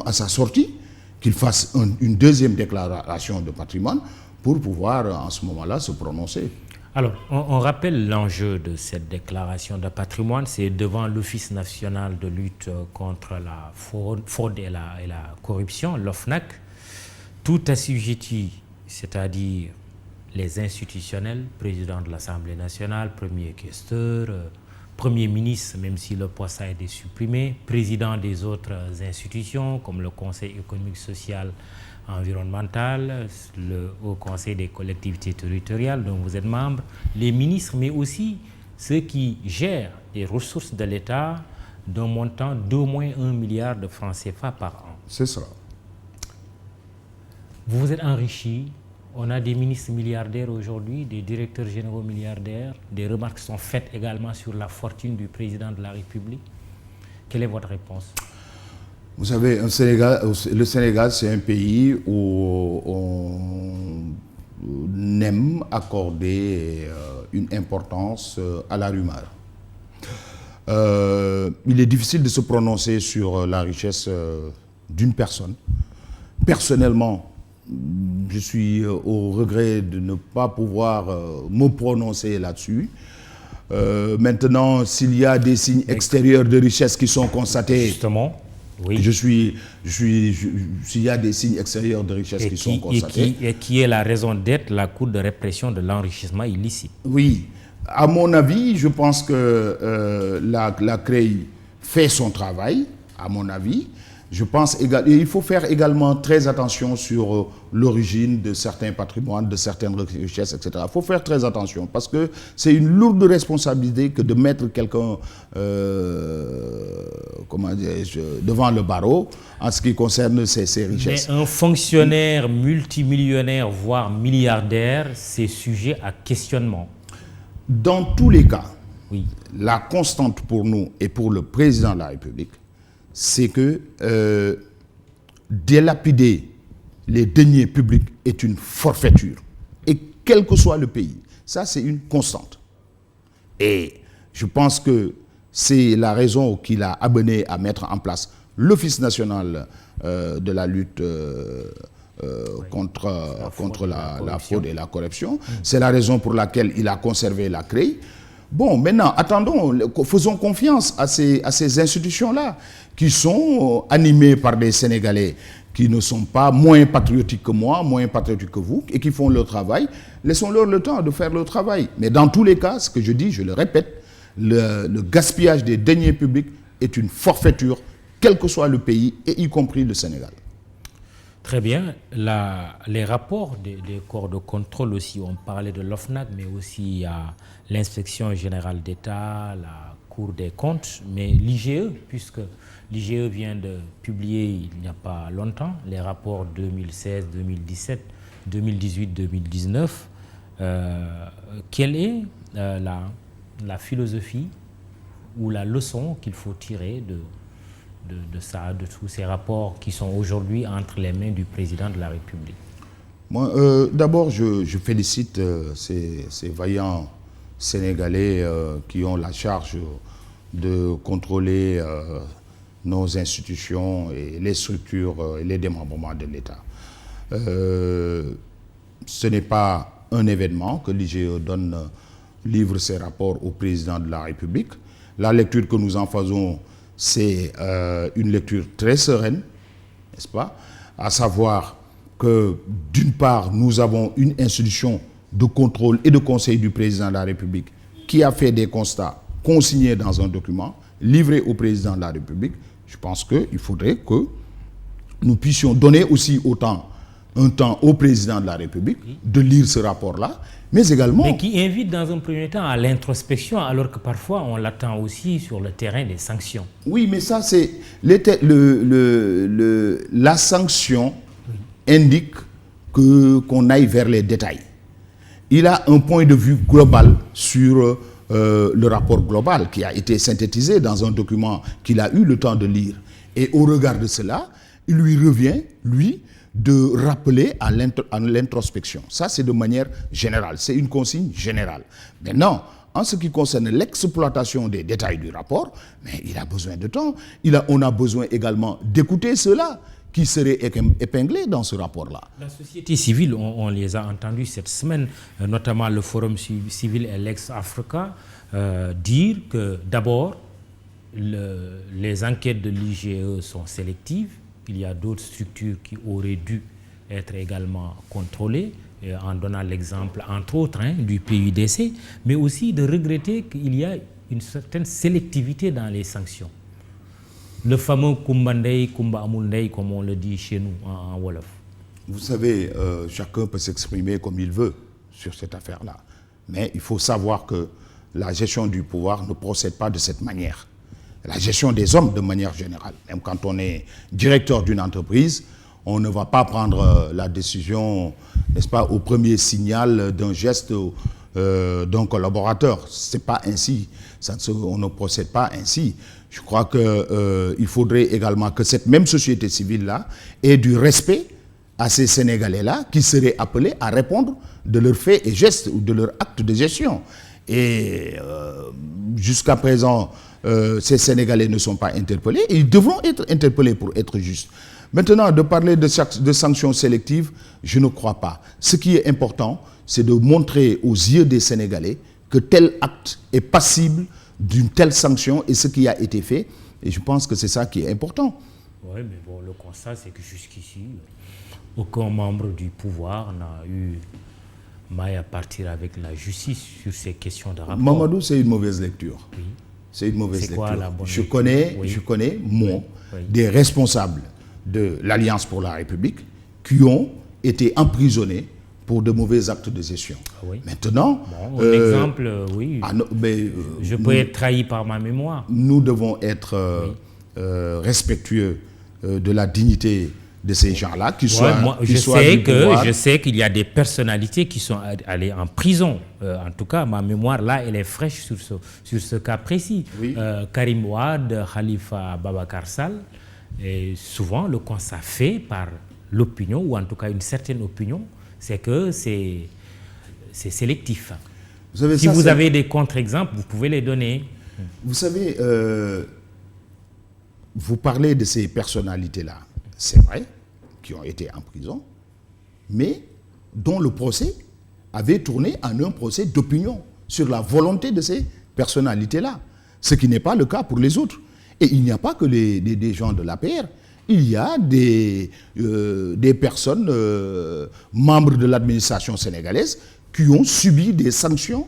à sa sortie qu'il fasse une deuxième déclaration de patrimoine pour pouvoir en ce moment-là se prononcer. Alors, on rappelle l'enjeu de cette déclaration de patrimoine, c'est devant l'Office national de lutte contre la fraude et la corruption, l'OFNAC, tout assujetti, c'est-à-dire les institutionnels, président de l'Assemblée nationale, premier questeur, Premier ministre, même si le poste a été supprimé, président des autres institutions comme le Conseil économique, social, environnemental, le Haut Conseil des collectivités territoriales dont vous êtes membre, les ministres, mais aussi ceux qui gèrent les ressources de l'État d'un montant d'au moins 1 milliard de francs CFA par an. C'est ça. Vous vous êtes enrichi. On a des ministres milliardaires aujourd'hui, des directeurs généraux milliardaires. Des remarques sont faites également sur la fortune du président de la République. Quelle est votre réponse? Vous savez, le Sénégal, c'est un pays où on aime accorder une importance à la rumeur. Il est difficile de se prononcer sur la richesse d'une personne. Personnellement, je suis au regret de ne pas pouvoir me prononcer là-dessus. Maintenant, s'il y a des signes extérieurs de richesse qui sont constatés... Justement, oui. S'il y a des signes extérieurs de richesse qui sont constatés... Et qui est la raison d'être la Cour de répression de l'enrichissement illicite. Oui. À mon avis, je pense que la CREI fait son travail, à mon avis. Je pense il faut faire également très attention sur l'origine de certains patrimoines, de certaines richesses, etc. Il faut faire très attention parce que c'est une lourde responsabilité que de mettre quelqu'un devant le barreau en ce qui concerne ces richesses. Mais un fonctionnaire multimillionnaire, voire milliardaire, c'est sujet à questionnement. Dans tous les cas, oui. La constante pour nous et pour le président de la République, c'est que délapider les deniers publics est une forfaiture. Et quel que soit le pays, ça c'est une constante. Et je pense que c'est la raison qui l'a amené à mettre en place l'Office national de la lutte contre la fraude et la corruption. C'est la raison pour laquelle il a conservé la CREI. Bon, maintenant, attendons, faisons confiance à ces institutions-là qui sont animées par des Sénégalais qui ne sont pas moins patriotiques que moi, moins patriotiques que vous, et qui font leur travail. Laissons-leur le temps de faire leur travail. Mais dans tous les cas, ce que je dis, je le répète, le gaspillage des deniers publics est une forfaiture, quel que soit le pays, et y compris le Sénégal. Très bien. Les rapports des corps de contrôle aussi, on parlait de l'OFNAC, mais aussi il y a l'inspection générale d'État, la Cour des comptes, mais l'IGE, puisque l'IGE vient de publier il n'y a pas longtemps les rapports 2016, 2017, 2018, 2019. Quelle est la philosophie ou la leçon qu'il faut tirer de tous ces rapports qui sont aujourd'hui entre les mains du président de la République? Moi, d'abord, je félicite ces vaillants Sénégalais qui ont la charge de contrôler nos institutions et les structures et les démembrements de l'État. Ce n'est pas un événement que l'IGE livre ses rapports au président de la République. La lecture que nous en faisons, c'est une lecture très sereine, n'est-ce pas? À savoir que, d'une part, nous avons une institution de contrôle et de conseil du président de la République qui a fait des constats consignés dans un document, livré au président de la République. Je pense qu'il faudrait que nous puissions donner aussi un temps au président de la République de lire ce rapport-là, mais également... Mais qui invite dans un premier temps à l'introspection, alors que parfois on l'attend aussi sur le terrain des sanctions. Oui, mais ça c'est... La sanction indique qu'on aille vers les détails. Il a un point de vue global sur le rapport global qui a été synthétisé dans un document qu'il a eu le temps de lire. Et au regard de cela, il lui revient, lui, de rappeler à l'introspection. Ça, c'est de manière générale. C'est une consigne générale. Maintenant, en ce qui concerne l'exploitation des détails du rapport, mais il a besoin de temps. On a besoin également d'écouter ceux-là qui seraient épinglés dans ce rapport-là. La société civile, on les a entendus cette semaine, notamment le Forum civil et l'ex-Africa, dire que d'abord, les enquêtes de l'IGE sont sélectives. Il y a d'autres structures qui auraient dû être également contrôlées, en donnant l'exemple, entre autres, du PUDC, mais aussi de regretter qu'il y a une certaine sélectivité dans les sanctions. Le fameux Kumbandei, Kumba Amundei, comme on le dit chez nous en Wolof. Vous savez, chacun peut s'exprimer comme il veut sur cette affaire-là. Mais il faut savoir que la gestion du pouvoir ne procède pas de cette manière. La gestion des hommes de manière générale. Même quand on est directeur d'une entreprise, on ne va pas prendre la décision, n'est-ce pas, au premier signal d'un geste d'un collaborateur. Ce n'est pas ainsi. On ne procède pas ainsi. Je crois qu'il faudrait également que cette même société civile-là ait du respect à ces Sénégalais-là qui seraient appelés à répondre de leurs faits et gestes ou de leurs actes de gestion. Et jusqu'à présent, ces Sénégalais ne sont pas interpellés et ils devront être interpellés pour être justes. Maintenant, de parler de sanctions sélectives, je ne crois pas. Ce qui est important, c'est de montrer aux yeux des Sénégalais que tel acte est passible d'une telle sanction et ce qui a été fait. Et je pense que c'est ça qui est important. Oui, mais bon, le constat, c'est que jusqu'ici, aucun membre du pouvoir n'a eu maille à partir avec la justice sur ces questions de rapport. Mamadou, c'est une mauvaise lecture. Oui. C'est une mauvaise lecture. Quoi, la bonne je lecture? connais Oui. des responsables de l'Alliance pour la République qui ont été emprisonnés pour de mauvais actes de gestion. Ah oui. Maintenant... Bon, un exemple, oui. Je peux être trahi par ma mémoire. Nous devons être respectueux de la dignité de ces gens-là, je sais qu'il y a des personnalités qui sont allées en prison. En tout cas, ma mémoire, là, elle est fraîche sur ce cas précis. Oui. Karim Ouad, Khalifa Babacar Sall. Et souvent, le constat fait par l'opinion, ou en tout cas une certaine opinion, c'est que c'est sélectif. Si vous avez des contre-exemples, vous pouvez les donner. Vous savez, vous parlez de ces personnalités-là, c'est vrai, qui ont été en prison, mais dont le procès avait tourné en un procès d'opinion sur la volonté de ces personnalités-là, ce qui n'est pas le cas pour les autres. Et il n'y a pas que des gens de l'APR, il y a des personnes, membres de l'administration sénégalaise, qui ont subi des sanctions,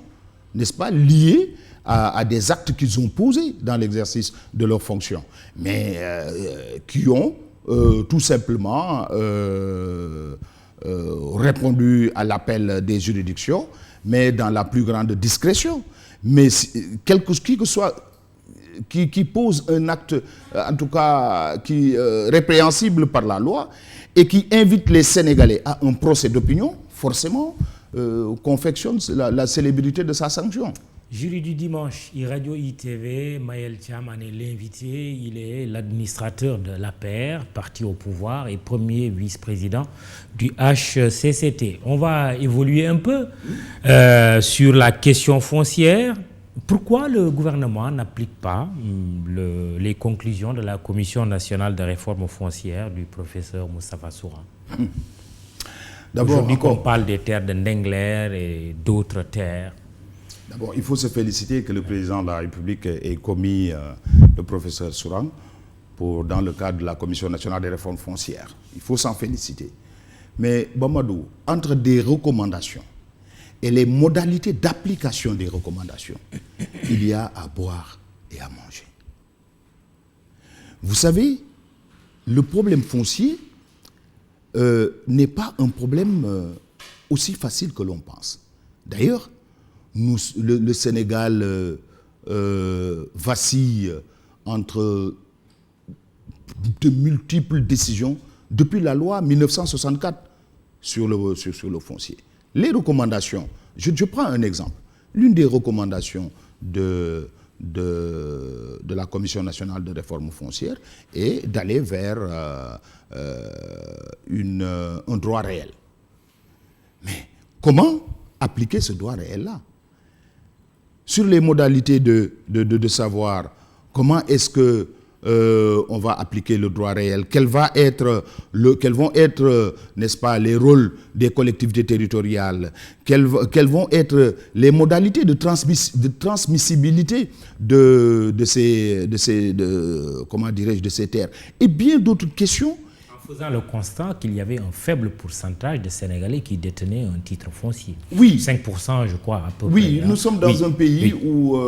n'est-ce pas, liées à des actes qu'ils ont posés dans l'exercice de leurs fonctions, mais qui ont tout simplement répondu à l'appel des juridictions, mais dans la plus grande discrétion. Mais qui pose un acte, en tout cas, répréhensible par la loi, et qui invite les Sénégalais à un procès d'opinion, forcément, confectionne la célébrité de sa sanction. Jury du dimanche, Radio ITV, Mayel Thiam en est l'invité. Il est l'administrateur de l'APR, parti au pouvoir, et premier vice-président du HCCT. On va évoluer un peu sur la question foncière. Pourquoi le gouvernement n'applique pas les conclusions de la Commission nationale de réforme foncière du professeur Moustapha Souran? Aujourd'hui, on parle des terres de Ndengler et d'autres terres. D'abord, il faut se féliciter que le président de la République ait commis le professeur Souran dans le cadre de la Commission nationale des réformes foncières. Il faut s'en féliciter. Mais, Mamadou, entre des recommandations et les modalités d'application des recommandations, il y a à boire et à manger. Vous savez, le problème foncier n'est pas un problème aussi facile que l'on pense. D'ailleurs, le Sénégal vacille entre de multiples décisions depuis la loi 1964 sur le foncier. Les recommandations, je prends un exemple. L'une des recommandations de la Commission nationale de réforme foncière est d'aller vers un droit réel. Mais comment appliquer ce droit réel-là? Sur les modalités de savoir comment est-ce que on va appliquer le droit réel, quels vont être, n'est-ce pas, les rôles des collectivités territoriales, quelles vont être les modalités de transmissibilité de ces terres, et bien d'autres questions. Faisant le constat qu'il y avait un faible pourcentage de Sénégalais qui détenaient un titre foncier. Oui. 5%, je crois, à peu près. Oui, nous sommes dans un pays où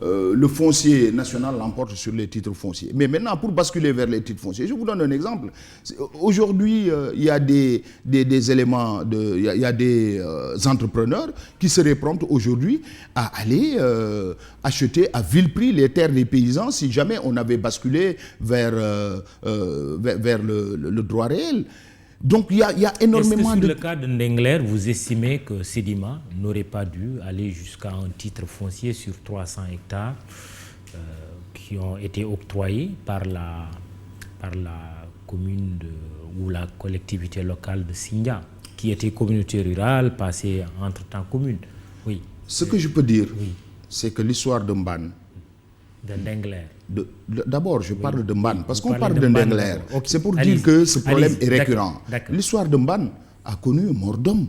le foncier national l'emporte sur les titres fonciers. Mais maintenant, pour basculer vers les titres fonciers, je vous donne un exemple. Aujourd'hui, il y a des éléments, il y a des entrepreneurs qui seraient prompts aujourd'hui à aller acheter à vil prix les terres des paysans si jamais on avait basculé vers le droit réel. Donc il y a énormément Est-ce que sur le cas de Ndengler, vous estimez que Sedima n'aurait pas dû aller jusqu'à un titre foncier sur 300 hectares qui ont été octroyés par la commune ou la collectivité locale de Sindia, qui était communauté rurale, passée entre-temps commune? Oui. Ce que je peux dire, c'est que l'histoire de Mban, de Ndengler. D'abord, je parle de Mban, parce qu'on parle de Ndengler. Okay. C'est pour dire que ce problème est récurrent. L'histoire de Mban a connu un mort d'homme.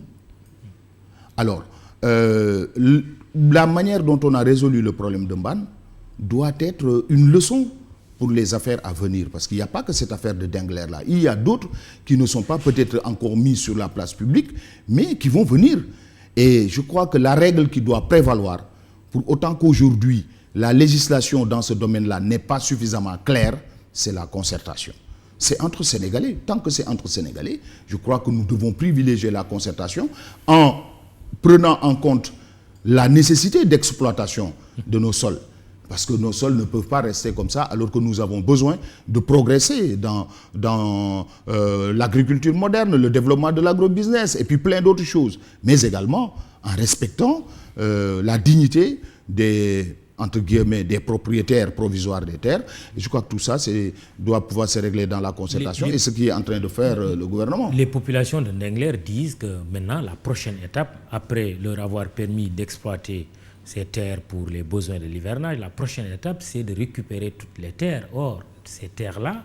Alors, la manière dont on a résolu le problème de Mbane doit être une leçon pour les affaires à venir. Parce qu'il n'y a pas que cette affaire de Dengler-là. Il y a d'autres qui ne sont pas peut-être encore mis sur la place publique, mais qui vont venir. Et je crois que la règle qui doit prévaloir, pour autant qu'aujourd'hui, la législation dans ce domaine-là n'est pas suffisamment claire, c'est la concertation. C'est entre Sénégalais. Tant que c'est entre Sénégalais, je crois que nous devons privilégier la concertation en prenant en compte la nécessité d'exploitation de nos sols. Parce que nos sols ne peuvent pas rester comme ça, alors que nous avons besoin de progresser dans l'agriculture moderne, le développement de l'agrobusiness, et puis plein d'autres choses. Mais également en respectant la dignité des, entre guillemets, des propriétaires provisoires des terres. Et je crois que tout ça doit pouvoir se régler dans la concertation, et ce qui est en train de faire le gouvernement. Les populations de Ndingler disent que maintenant, la prochaine étape, après leur avoir permis d'exploiter ces terres pour les besoins de l'hivernage, la prochaine étape, c'est de récupérer toutes les terres. Or, ces terres-là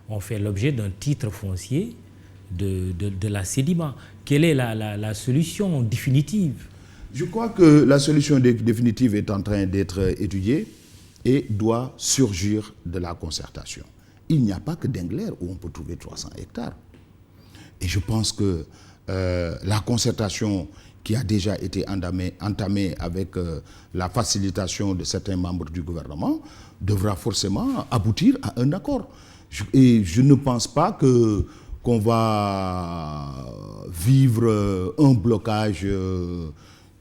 ont fait l'objet d'un titre foncier de la Sedima. Quelle est la solution définitive? Je crois que la solution définitive est en train d'être étudiée et doit surgir de la concertation. Il n'y a pas que Dengler où on peut trouver 300 hectares. Et je pense que la concertation qui a déjà été entamée avec la facilitation de certains membres du gouvernement, devra forcément aboutir à un accord. Et je ne pense pas qu'on va vivre un blocage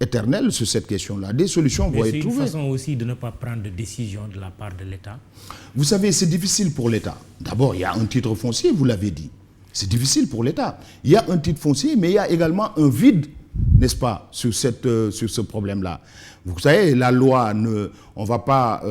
éternel sur cette question-là. Des solutions vont être trouvées. C'est une façon aussi de ne pas prendre de décision de la part de l'État. Vous savez, c'est difficile pour l'État. D'abord, il y a un titre foncier, vous l'avez dit. C'est difficile pour l'État. Il y a un titre foncier, mais il y a également un vide, n'est-ce pas, sur ce problème-là. Vous savez, la loi, on va pas,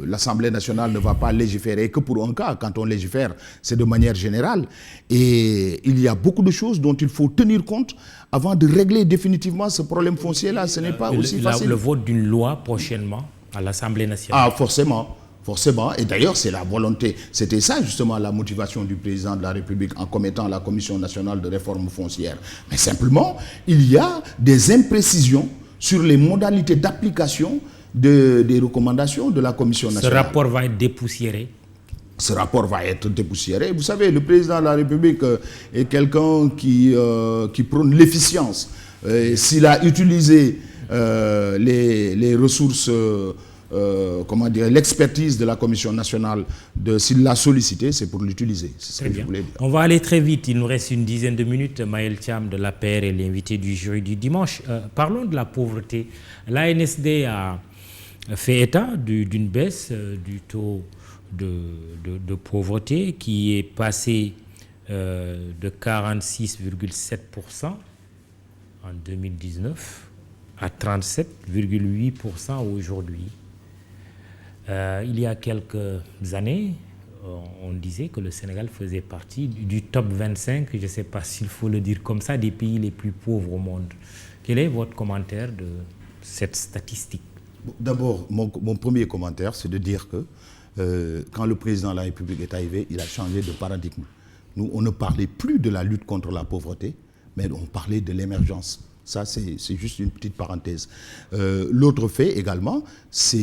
l'Assemblée nationale ne va pas légiférer que pour un cas. Quand on légifère, c'est de manière générale. Et il y a beaucoup de choses dont il faut tenir compte avant de régler définitivement ce problème foncier-là. Ce n'est pas aussi facile. Le vote d'une loi prochainement à l'Assemblée nationale. Ah, forcément. Forcément, et d'ailleurs c'est la volonté, c'était ça justement la motivation du président de la République en commettant la Commission nationale de réforme foncière. Mais simplement, il y a des imprécisions sur les modalités d'application des recommandations de la Commission nationale. Ce rapport va être dépoussiéré. Ce rapport va être dépoussiéré. Vous savez, le président de la République est quelqu'un qui prône l'efficience. S'il a utilisé les ressources... comment dire, l'expertise de la Commission nationale, s'il l'a sollicité, c'est pour l'utiliser. C'est ce que je voulais dire. On va aller très vite, il nous reste une dizaine de minutes. Maël Thiam de l'APR est l'invité du jury du dimanche. Parlons de la pauvreté. L'ANSD a fait état d'une baisse du taux de pauvreté qui est passé de 46,7% en 2019 à 37,8% aujourd'hui. Il y a quelques années, on disait que le Sénégal faisait partie du top 25, je ne sais pas s'il faut le dire comme ça, des pays les plus pauvres au monde. Quel est votre commentaire de cette statistique? D'abord, mon premier commentaire, c'est de dire que quand le président de la République est arrivé, il a changé de paradigme. Nous, on ne parlait plus de la lutte contre la pauvreté, mais on parlait de l'émergence. Ça, c'est juste une petite parenthèse. L'autre fait également, ça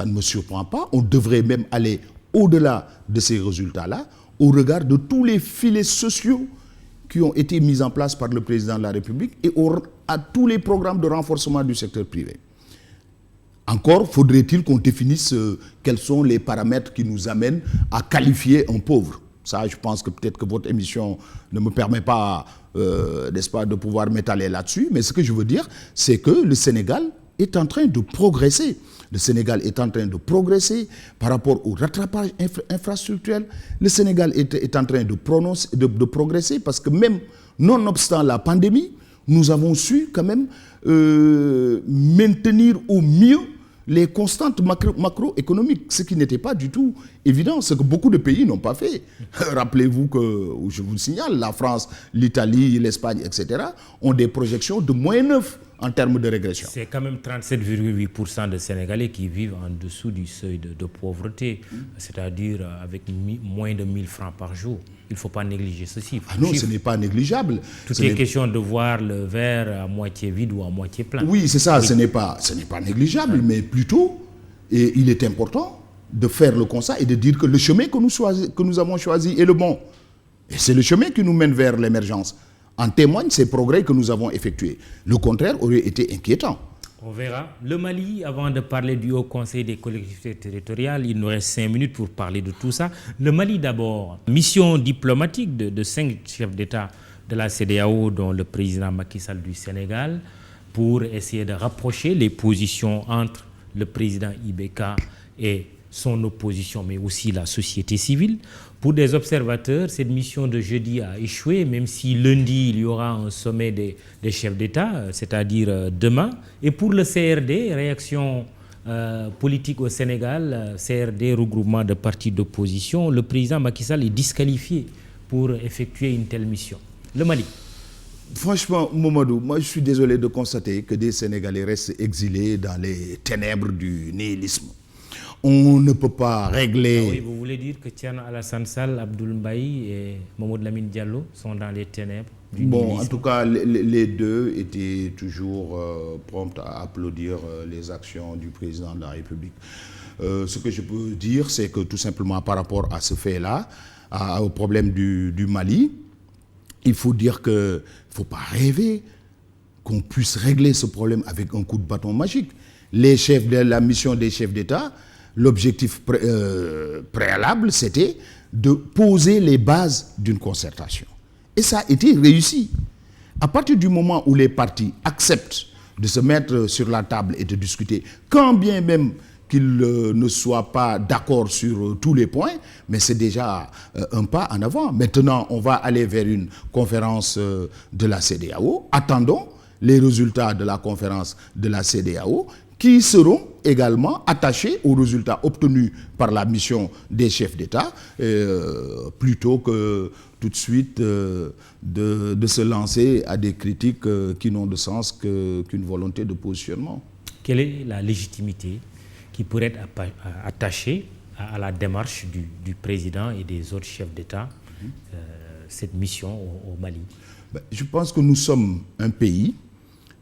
ne me surprend pas, on devrait même aller au-delà de ces résultats-là, au regard de tous les filets sociaux qui ont été mis en place par le président de la République et à tous les programmes de renforcement du secteur privé. Encore faudrait-il qu'on définisse quels sont les paramètres qui nous amènent à qualifier un pauvre. Ça, je pense que peut-être que votre émission ne me permet pas, n'est-ce pas, de pouvoir m'étaler là-dessus. Mais ce que je veux dire, c'est que le Sénégal est en train de progresser. Le Sénégal est en train de progresser par rapport au rattrapage infrastructurel. Le Sénégal est en train de progresser parce que même nonobstant la pandémie, nous avons su quand même maintenir au mieux les constantes macroéconomiques, ce qui n'était pas du tout évident, ce que beaucoup de pays n'ont pas fait. Rappelez-vous que, je vous le signale, la France, l'Italie, l'Espagne, etc., ont des projections de -9 en termes de régression. C'est quand même 37,8% de Sénégalais qui vivent en dessous du seuil de pauvreté, c'est-à-dire avec moins de 1000 francs par jour. Il ne faut pas négliger ceci. Ah non, ce n'est pas négligeable. Tout est question de voir le verre à moitié vide ou à moitié plein. Oui, c'est ça, oui. Ce n'est pas négligeable, mais plutôt, et il est important de faire le constat et de dire que le chemin que nous avons choisi est le bon. Et c'est le chemin qui nous mène vers l'émergence. En témoignent ces progrès que nous avons effectués. Le contraire aurait été inquiétant. On verra. Le Mali, avant de parler du Haut Conseil des collectivités territoriales, il nous reste 5 minutes pour parler de tout ça. Le Mali d'abord. Mission diplomatique de 5 chefs d'État de la CEDEAO, dont le président Macky Sall du Sénégal, pour essayer de rapprocher les positions entre le président Ibeka et son opposition, mais aussi la société civile. Pour des observateurs, cette mission de jeudi a échoué, même si lundi, il y aura un sommet des chefs d'État, c'est-à-dire demain. Et pour le CRD, réaction politique au Sénégal, CRD, regroupement de partis d'opposition, le président Macky Sall est disqualifié pour effectuer une telle mission. Le Mali. Franchement, Mamadou, moi je suis désolé de constater que des Sénégalais restent exilés dans les ténèbres du nihilisme. On ne peut pas régler... Ah oui, vous voulez dire que Thierno Alassane Sall, Abdoul Mbaye et Mamadou Lamine Diallo sont dans les ténèbres du nihilisme. En tout cas, les deux étaient toujours prompts à applaudir les actions du président de la République. Ce que je peux dire, c'est que tout simplement par rapport à ce fait-là, au problème du Mali, il faut dire qu'il ne faut pas rêver qu'on puisse régler ce problème avec un coup de bâton magique. Les chefs de la mission des chefs d'État, l'objectif préalable, c'était de poser les bases d'une concertation. Et ça a été réussi. À partir du moment où les partis acceptent de se mettre sur la table et de discuter, quand bien même qu'ils ne soient pas d'accord sur tous les points, mais c'est déjà un pas en avant. Maintenant, on va aller vers une conférence de la CEDEAO. Attendons les résultats de la conférence de la CEDEAO qui seront également attachés aux résultats obtenus par la mission des chefs d'État, plutôt que tout de suite de se lancer à des critiques qui n'ont de sens qu'une volonté de positionnement. Quelle est la légitimité qui pourrait être attachée à la démarche du président et des autres chefs d'État, cette mission au Mali? Je pense que nous sommes un pays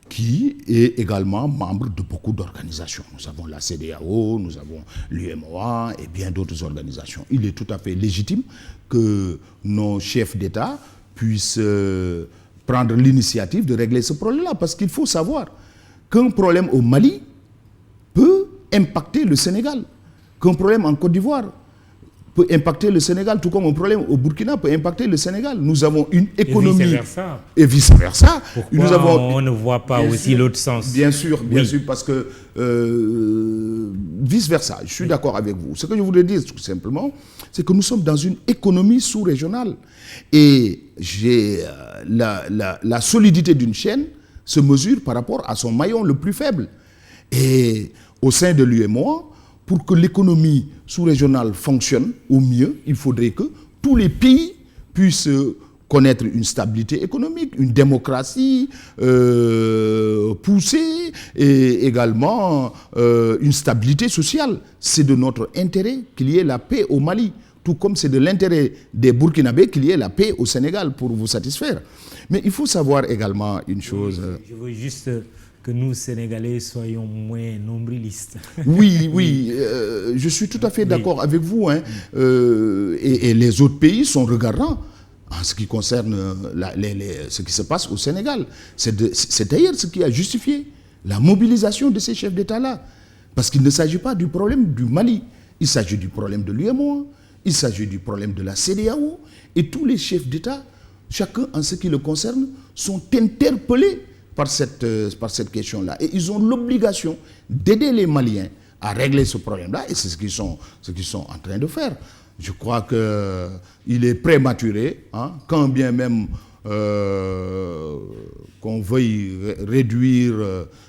qui est également membre de beaucoup d'organisations. Nous avons la CEDEAO, nous avons l'UEMOA et bien d'autres organisations. Il est tout à fait légitime que nos chefs d'État puissent prendre l'initiative de régler ce problème-là, parce qu'il faut savoir qu'un problème au Mali peut impacter le Sénégal, qu'un problème en Côte d'Ivoire peut impacter le Sénégal, tout comme un problème au Burkina peut impacter le Sénégal. Nous avons une économie... Et vice-versa. Pourquoi nous avons, on ne voit pas aussi l'autre sens? Bien sûr, parce que vice-versa, je suis d'accord avec vous. Ce que je voudrais dire tout simplement, c'est que nous sommes dans une économie sous-régionale. Et la solidité d'une chaîne se mesure par rapport à son maillon le plus faible. Et au sein de l'UEMOA, pour que l'économie sous-régionale fonctionne au mieux, il faudrait que tous les pays puissent connaître une stabilité économique, une démocratie poussée et également une stabilité sociale. C'est de notre intérêt qu'il y ait la paix au Mali, tout comme c'est de l'intérêt des Burkinabés qu'il y ait la paix au Sénégal pour vous satisfaire. Mais il faut savoir également une chose... Je veux juste... que nous, Sénégalais, soyons moins nombrilistes. Oui, je suis tout à fait d'accord avec vous. Hein. Et les autres pays sont regardants en ce qui concerne ce qui se passe au Sénégal. C'est d'ailleurs ce qui a justifié la mobilisation de ces chefs d'État-là. Parce qu'il ne s'agit pas du problème du Mali. Il s'agit du problème de l'UEMOA, il s'agit du problème de la CEDEAO. Et tous les chefs d'État, chacun en ce qui le concerne, sont interpellés par cette question-là. Et ils ont l'obligation d'aider les Maliens à régler ce problème-là, et c'est ce qu'ils sont en train de faire. Je crois qu'il est prématuré, hein, quand bien même qu'on veuille réduire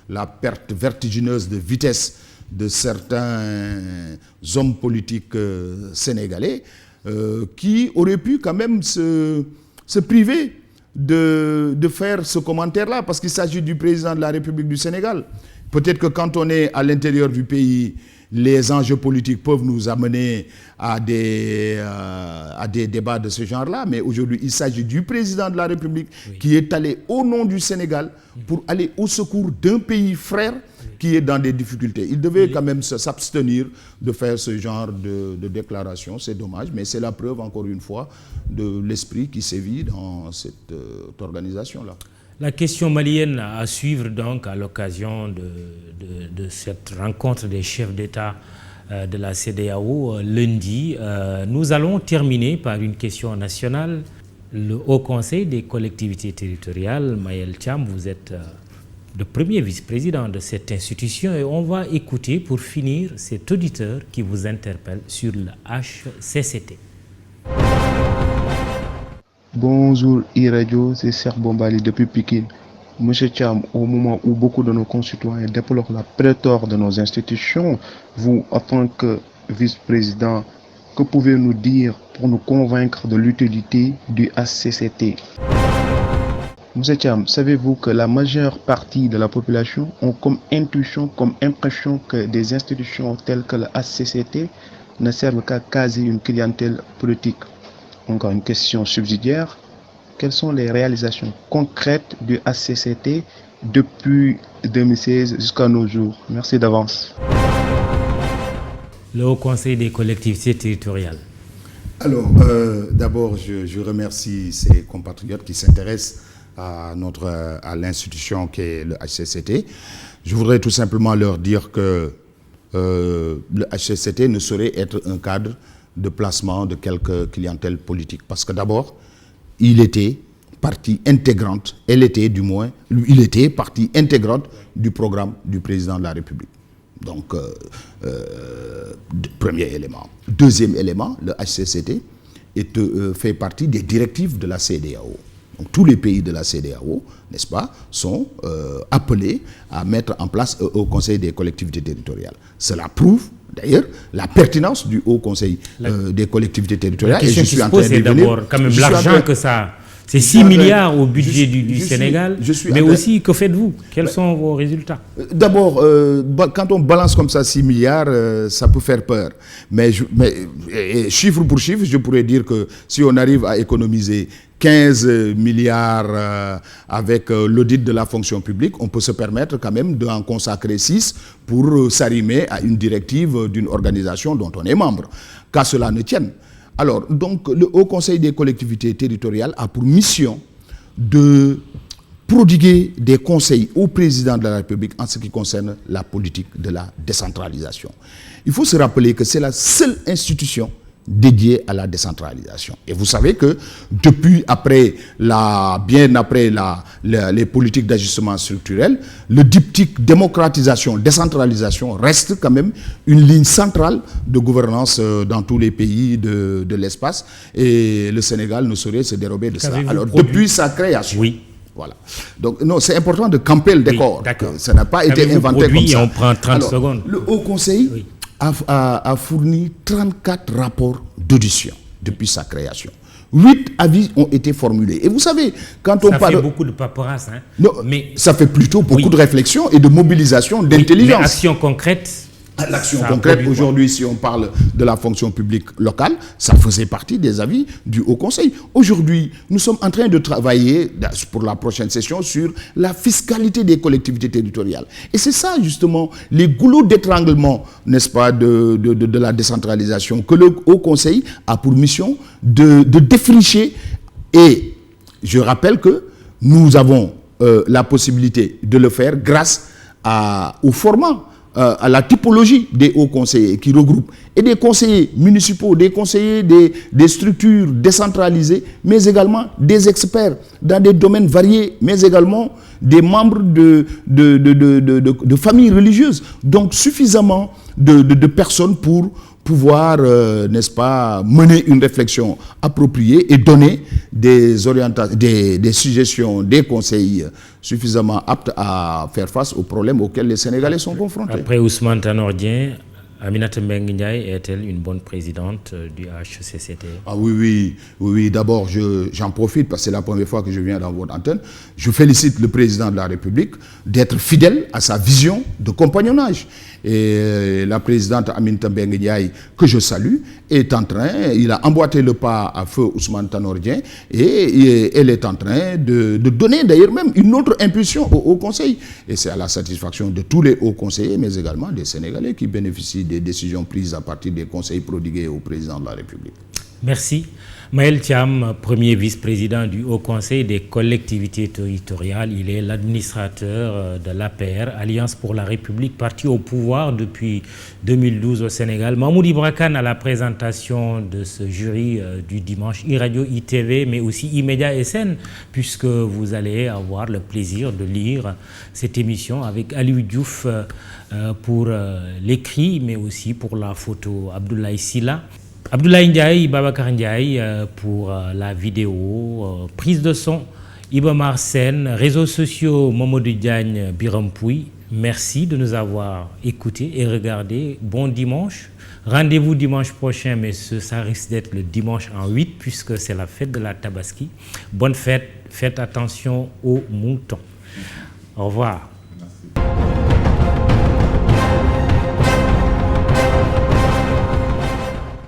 la perte vertigineuse de vitesse de certains hommes politiques sénégalais qui auraient pu quand même se priver de faire ce commentaire-là, parce qu'il s'agit du président de la République du Sénégal. Peut-être que quand on est à l'intérieur du pays, les enjeux politiques peuvent nous amener à des débats de ce genre-là, mais aujourd'hui, il s'agit du président de la République qui est allé au nom du Sénégal pour aller au secours d'un pays frère qui est dans des difficultés. Il devait quand même s'abstenir de faire ce genre de déclaration. C'est dommage, mais c'est la preuve, encore une fois, de l'esprit qui sévit dans cette organisation-là. La question malienne à suivre donc à l'occasion de cette rencontre des chefs d'État de la CEDEAO lundi. Nous allons terminer par une question nationale. Le Haut Conseil des collectivités territoriales, Mayel Thiam, vous êtes le premier vice-président de cette institution et on va écouter pour finir cet auditeur qui vous interpelle sur le HCCT. Bonjour e-radio, c'est Serge Bombali depuis Pékin. Monsieur Thiam, au moment où beaucoup de nos concitoyens déplorent la pléthore de nos institutions, vous, en tant que vice-président, que pouvez-vous nous dire pour nous convaincre de l'utilité du HCCT? Monsieur Thiam, savez-vous que la majeure partie de la population ont comme intuition, comme impression que des institutions telles que le HCCT ne servent qu'à caser une clientèle politique? Encore une question subsidiaire. Quelles sont les réalisations concrètes du HCCT depuis 2016 jusqu'à nos jours? Merci d'avance. Le Haut Conseil des collectivités territoriales. Alors, d'abord, je remercie ces compatriotes qui s'intéressent à l'institution qu'est le HCCT. Je voudrais tout simplement leur dire que le HCCT ne saurait être un cadre de placement de quelques clientèles politiques. Parce que d'abord, il était partie intégrante, il était partie intégrante du programme du président de la République. Donc, premier élément. Deuxième élément, le HCCT fait partie des directives de la CEDEAO. Donc, tous les pays de la CEDEAO, n'est-ce pas, sont appelés à mettre en place au Conseil des collectivités territoriales. Cela prouve d'ailleurs la pertinence du Haut Conseil des collectivités territoriales. La question qui se pose, c'est d'abord quand même l'argent que ça... C'est 6 milliards au budget du Sénégal, mais aussi, que faites-vous? Quels sont vos résultats? D'abord, quand on balance comme ça 6 milliards, ça peut faire peur. Mais chiffre pour chiffre, je pourrais dire que si on arrive à économiser 15 milliards avec l'audit de la fonction publique, on peut se permettre quand même d'en consacrer 6 pour s'arrimer à une directive d'une organisation dont on est membre. Qu'à cela ne tienne. Alors, donc, le Haut Conseil des collectivités territoriales a pour mission de prodiguer des conseils au président de la République en ce qui concerne la politique de la décentralisation. Il faut se rappeler que c'est la seule institution dédiée à la décentralisation. Et vous savez que depuis, bien après les politiques d'ajustement structurel, le diptyque démocratisation, décentralisation reste quand même une ligne centrale de gouvernance dans tous les pays de l'espace. Et le Sénégal ne saurait se dérober de cela. Alors, depuis sa création. Oui. Voilà. Donc, non, c'est important de camper le décor. Oui, ça n'a pas été inventé comme ça. On prend 30 secondes. Le Haut Conseil a fourni 34 rapports d'audition depuis sa création. 8 avis ont été formulés. Et vous savez, quand on parle... Ça fait beaucoup de paperasse. Hein? Non, mais ça fait plutôt beaucoup de réflexion et de mobilisation, d'intelligence. Mais action concrète... L'action concrète, aujourd'hui, si on parle de la fonction publique locale, ça faisait partie des avis du Haut Conseil. Aujourd'hui, nous sommes en train de travailler pour la prochaine session sur la fiscalité des collectivités territoriales. Et c'est ça, justement, les goulots d'étranglement, n'est-ce pas, de la décentralisation que le Haut Conseil a pour mission de défricher. Et je rappelle que nous avons la possibilité de le faire grâce au format, à la typologie des hauts conseillers qui regroupent et des conseillers municipaux, des conseillers des structures décentralisées, mais également des experts dans des domaines variés, mais également des membres de familles religieuses. Donc suffisamment de personnes pour pouvoir, n'est-ce pas, mener une réflexion appropriée et donner des orientations, des suggestions, des conseils suffisamment aptes à faire face aux problèmes auxquels les Sénégalais sont confrontés. Après Ousmane Tanor Dieng, Aminata Mbengue Ndiaye est-elle une bonne présidente du HCCT? Ah oui. D'abord, j'en profite parce que c'est la première fois que je viens dans votre antenne. Je félicite le président de la République d'être fidèle à sa vision de compagnonnage. Et la présidente Aminata Mbengue Ndiaye, que je salue, il a emboîté le pas à feu Ousmane Tanor Dieng et elle est en train de donner d'ailleurs même une autre impulsion au Haut Conseil. Et c'est à la satisfaction de tous les hauts conseillers, mais également des Sénégalais qui bénéficient des décisions prises à partir des conseils prodigués au président de la République. Merci. Maël Thiam, premier vice-président du Haut Conseil des collectivités territoriales, il est l'administrateur de l'APR, Alliance pour la République, parti au pouvoir depuis 2012 au Sénégal. Mahmoud Ibra Kane à la présentation de ce jury du dimanche, iRadio, ITV, mais aussi iMédia SN, puisque vous allez avoir le plaisir de lire cette émission avec Aliou Diouf pour l'écrit, mais aussi pour la photo, Abdoulaye Silla. Abdoulaye Ndiaye, Babacar Ndiaye pour la vidéo, prise de son, Ibomar Sen, réseaux sociaux, Mamadou Diagne, Biram Pouy. Merci de nous avoir écoutés et regardés. Bon dimanche. Rendez-vous dimanche prochain, mais ça risque d'être le dimanche en 8 puisque c'est la fête de la Tabaski. Bonne fête, faites attention aux moutons. Au revoir.